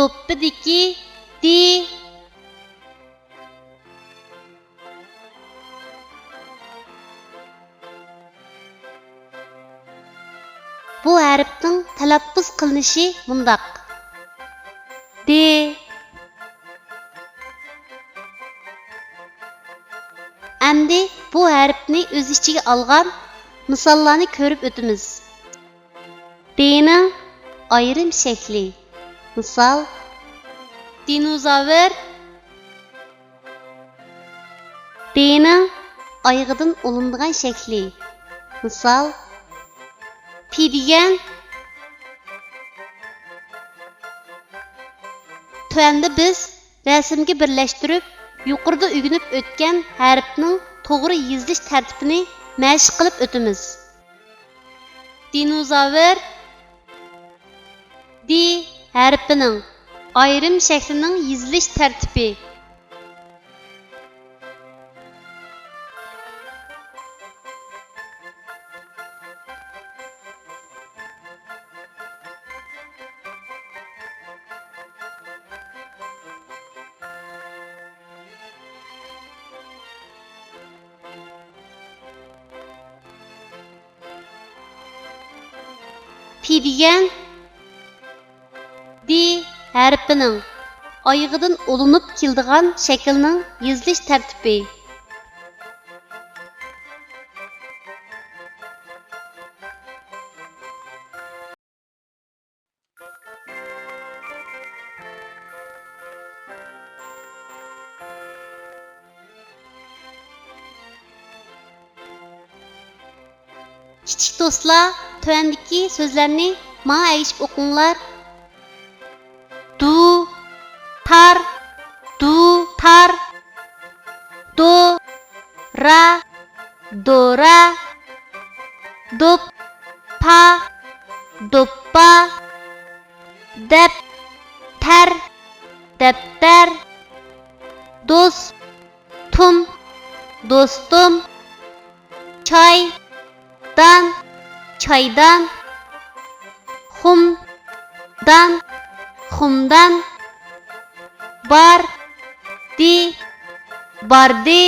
do'ppidagi di. Bu harfning talaffuz qilinishi mundaq. De. Endi bu harfni o'z ichiga olgan misollarni ko'rib o'tamiz. D'ning ayrim shakli. Misol: dinozavr. D'ning oyog'idan olingan shakli. Misol: pi degan. Tuanda biz rasmga birlashtirib, yuqorida o'rganib o'tgan harfning to'g'ri yozilish tartibini mashq qilib o'tamiz. Dinozavr di harfining ayrim shaklining yozilish tartibi. Pi degan di harfining oyog'idan olinib keladigan shaklning yozilish tartibi. Kichik do'stlar, tuvandagi so'zlarni menga aytib o'qinglar. Du tar, do ra, dora, dop pa, doppa, deptar, deptar, dostum, dostum, çay, çaydan, xumdan, bardi,